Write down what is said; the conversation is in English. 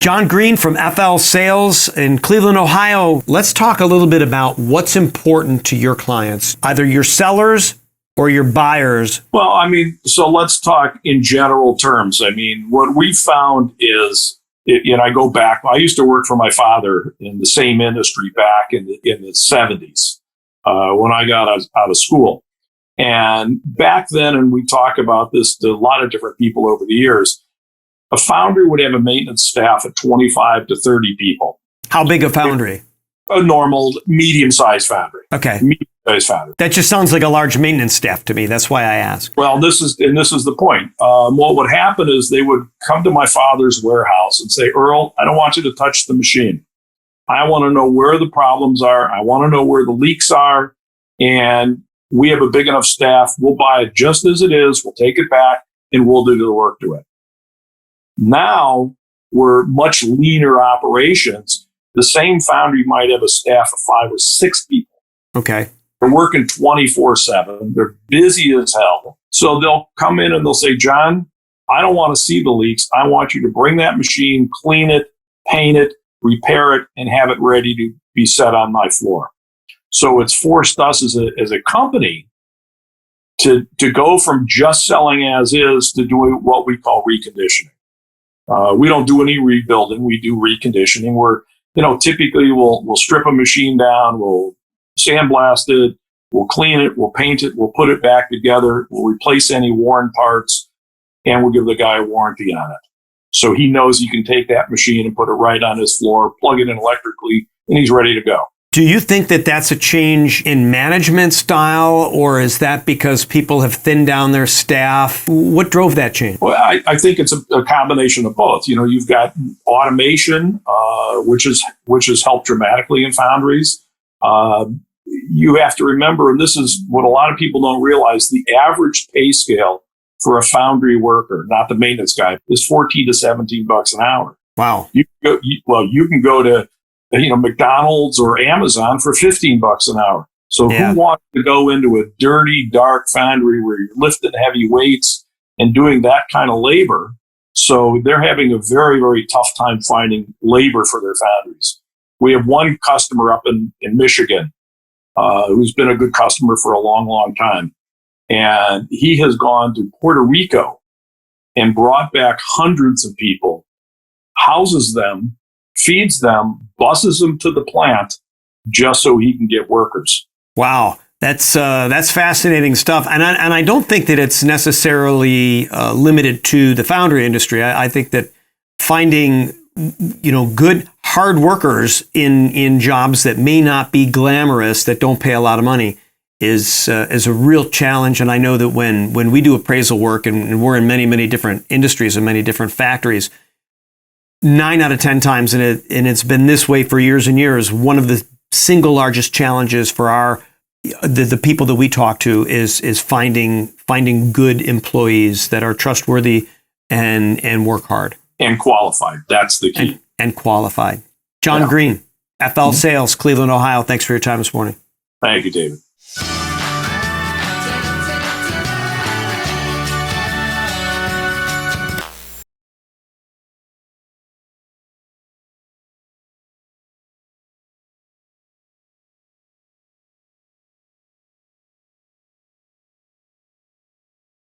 John Green from FL Sales in Cleveland, Ohio. Let's talk a little bit about what's important to your clients, either your sellers or your buyers. Well, so let's talk in general terms. What we found is, I go back, I used to work for my father in the same industry back in the 70s when I got out of school. And back then, and we talk about this to a lot of different people over the years, a foundry would have a maintenance staff of 25 to 30 people. How big a foundry? A normal, medium-sized foundry. Okay. Medium-sized foundry. That just sounds like a large maintenance staff to me. That's why I asked. Well, this is the point. What would happen is they would come to my father's warehouse and say, Earl, I don't want you to touch the machine. I want to know where the problems are. I want to know where the leaks are. And we have a big enough staff. We'll buy it just as it is. We'll take it back and we'll do the work to it. Now we're much leaner operations. The same foundry might have a staff of 5 or 6 people. Okay. They're working 24/7. They're busy as hell. So they'll come in and they'll say, John, I don't want to see the leaks. I want you to bring that machine, clean it, paint it, repair it, and have it ready to be set on my floor. So it's forced us as a company to go from just selling as is to doing what we call reconditioning. We don't do any rebuilding. We do reconditioning where, typically we'll strip a machine down, we'll sandblast it, we'll clean it, we'll paint it, we'll put it back together, we'll replace any worn parts, and we'll give the guy a warranty on it. So he knows he can take that machine and put it right on his floor, plug it in electrically, and he's ready to go. Do you think that that's a change in management style, or is that because people have thinned down their staff? What drove that change? Well, I think it's a combination of both. You've got automation, which has helped dramatically in foundries. You have to remember, and this is what a lot of people don't realize, the average pay scale for a foundry worker, not the maintenance guy, is $14 to $17 an hour. Wow. You can go to McDonald's or Amazon for $15 an hour. So Who wants to go into a dirty, dark foundry where you're lifting heavy weights and doing that kind of labor? So they're having a very, very tough time finding labor for their foundries. We have one customer up in Michigan who's been a good customer for a long, long time. And he has gone to Puerto Rico and brought back hundreds of people, houses them, feeds them, buses them to the plant just so he can get workers. Wow. That's fascinating stuff. And I don't think that it's necessarily limited to the foundry industry. I think that finding, good hard workers in jobs that may not be glamorous, that don't pay a lot of money, is a real challenge. And I know that when we do appraisal work, and we're in many, many different industries and many different factories, 9 out of 10 times, and it's been this way for years and years, one of the single largest challenges for the people that we talk to is finding good employees that are trustworthy and work hard. And qualified. That's the key. And qualified. John Green, FL Sales, Cleveland, Ohio. Thanks for your time this morning. Thank you, David.